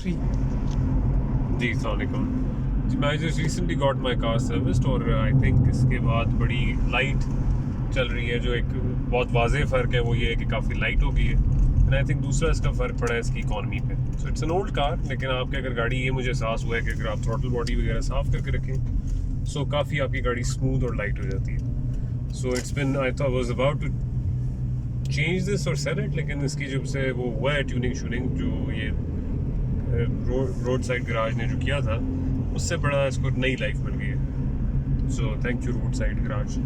भी। जी अस्सलाम जी, मैं just recently got my car serviced और आई थिंक इसके बाद बड़ी लाइट चल रही है। जो एक बहुत वाज़ेह फ़र्क है वो ये है कि काफ़ी लाइट हो गई है। एंड आई थिंक दूसरा इसका फ़र्क पड़ा है इसकी इकॉनमी पे। So it's an old car, लेकिन आपके अगर गाड़ी ये मुझे एहसास हुआ है कि अगर आप थ्रॉटल बॉडी वगैरह साफ़ करके रखें सो काफ़ी आपकी गाड़ी स्मूथ और लाइट हो जाती है। So it's been I thought was about to change this और सेल इट, लेकिन इसकी जब से वो हुआ है ट्यूनिंग शूनिंग जो ये रोड साइड गराज ने जो किया था उससे बड़ा इसको नई लाइफ मिल गई है। So thank you road side garage.